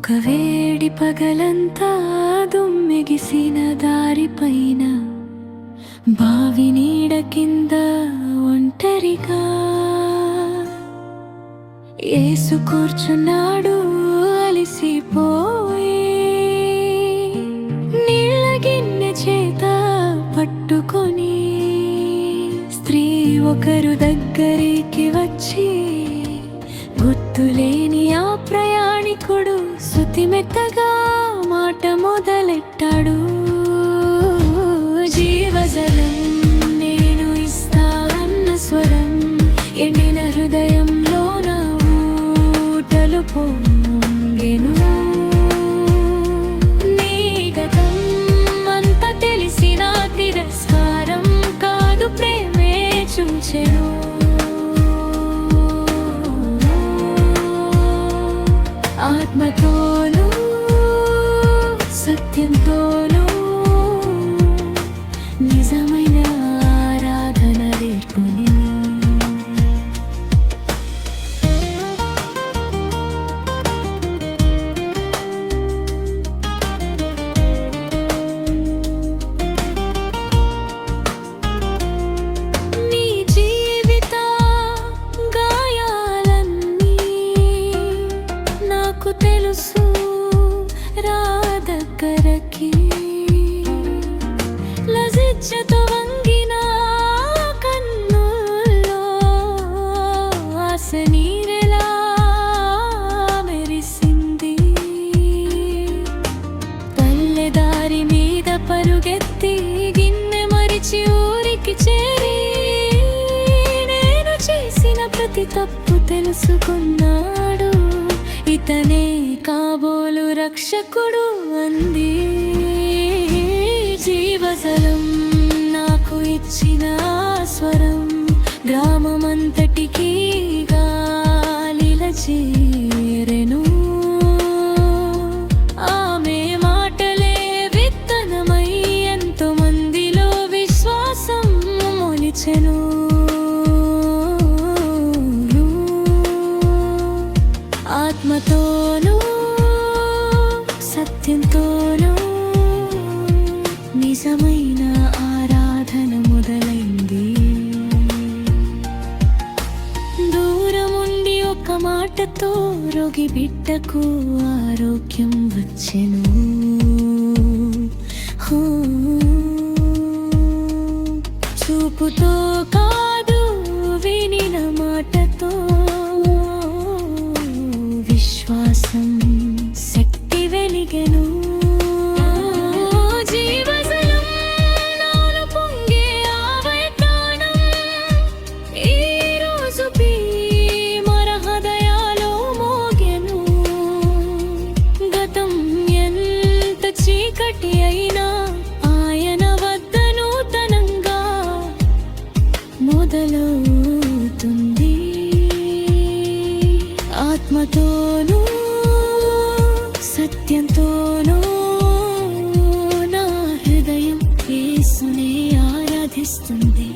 ఒక వేడి పగలంతా దుమ్మెగిసిన దారిపైన బావి నీడ కింద ఒంటరిగా యేసు కూర్చున్నాడు అలిసిపోయి. నీళ్ళ గిన్నె చేత పట్టుకొని స్త్రీ ఒకరు దగ్గరికి వచ్చి గుర్తులేని ఆ ప్రయాణికుడు శృతిమెత్తగా మాట మొదలెట్టాడు. జీవజలం నేను ఇస్తా అన్న స్వరం ఎండిన హృదయంలోన ఊటలు పొంగెను. నీ గతం అంత తెలిసిన తిరస్కారం కాదు, ప్రేమే చూచెను. ఆత్మతోనూ సత్యంతోనూ నిజమైన ఆరాధన రేపుని. నీ జీవిత గాయాలన్నీ నాకు తెలుసు, రా దగ్గరకి. లజించతో వంగిన కన్నుల్లో ఆశ నీరెలా మెరిసింది. పల్లెదారి మీద పరుగెత్తి గిన్నె మరిచి ఊరికి చేరి నేను చేసిన ప్రతి తప్పు తెలుసుకున్నాడు. ఇతనే కాబోలు రక్షకుడు అంది. జీవజలం నాకు ఇచ్చిన స్వరం గ్రామమంతటికి గాలిల చేరెను. ఆమె మాటలే విత్తనమై ఎంతో మందిలో విశ్వాసం మొలిచెను. ఆత్మతోనూ సత్యంతోనూ నిజమైన ఆరాధన మొదలైంది. దూరముండి ఒక మాటతో రోగి బిడ్డకు ఆరోగ్యం వచ్చెను. చూపుతో కాదు, వినిన మాటతో విశ్వాసం శక్తి వెలిగెను. జీవజలం నాలో పొంగే ఆవేదనం ఈ రోజు మన హృదయాలో మోగెను. గతం ఎంత చీకటి అయినా ఆయన వద్ద నూతనంగా మొదలవుతుంది. ఆత్మతోనూ సత్యంతోనూ నా హృదయం యేసునే ఆరాధిస్తుంది.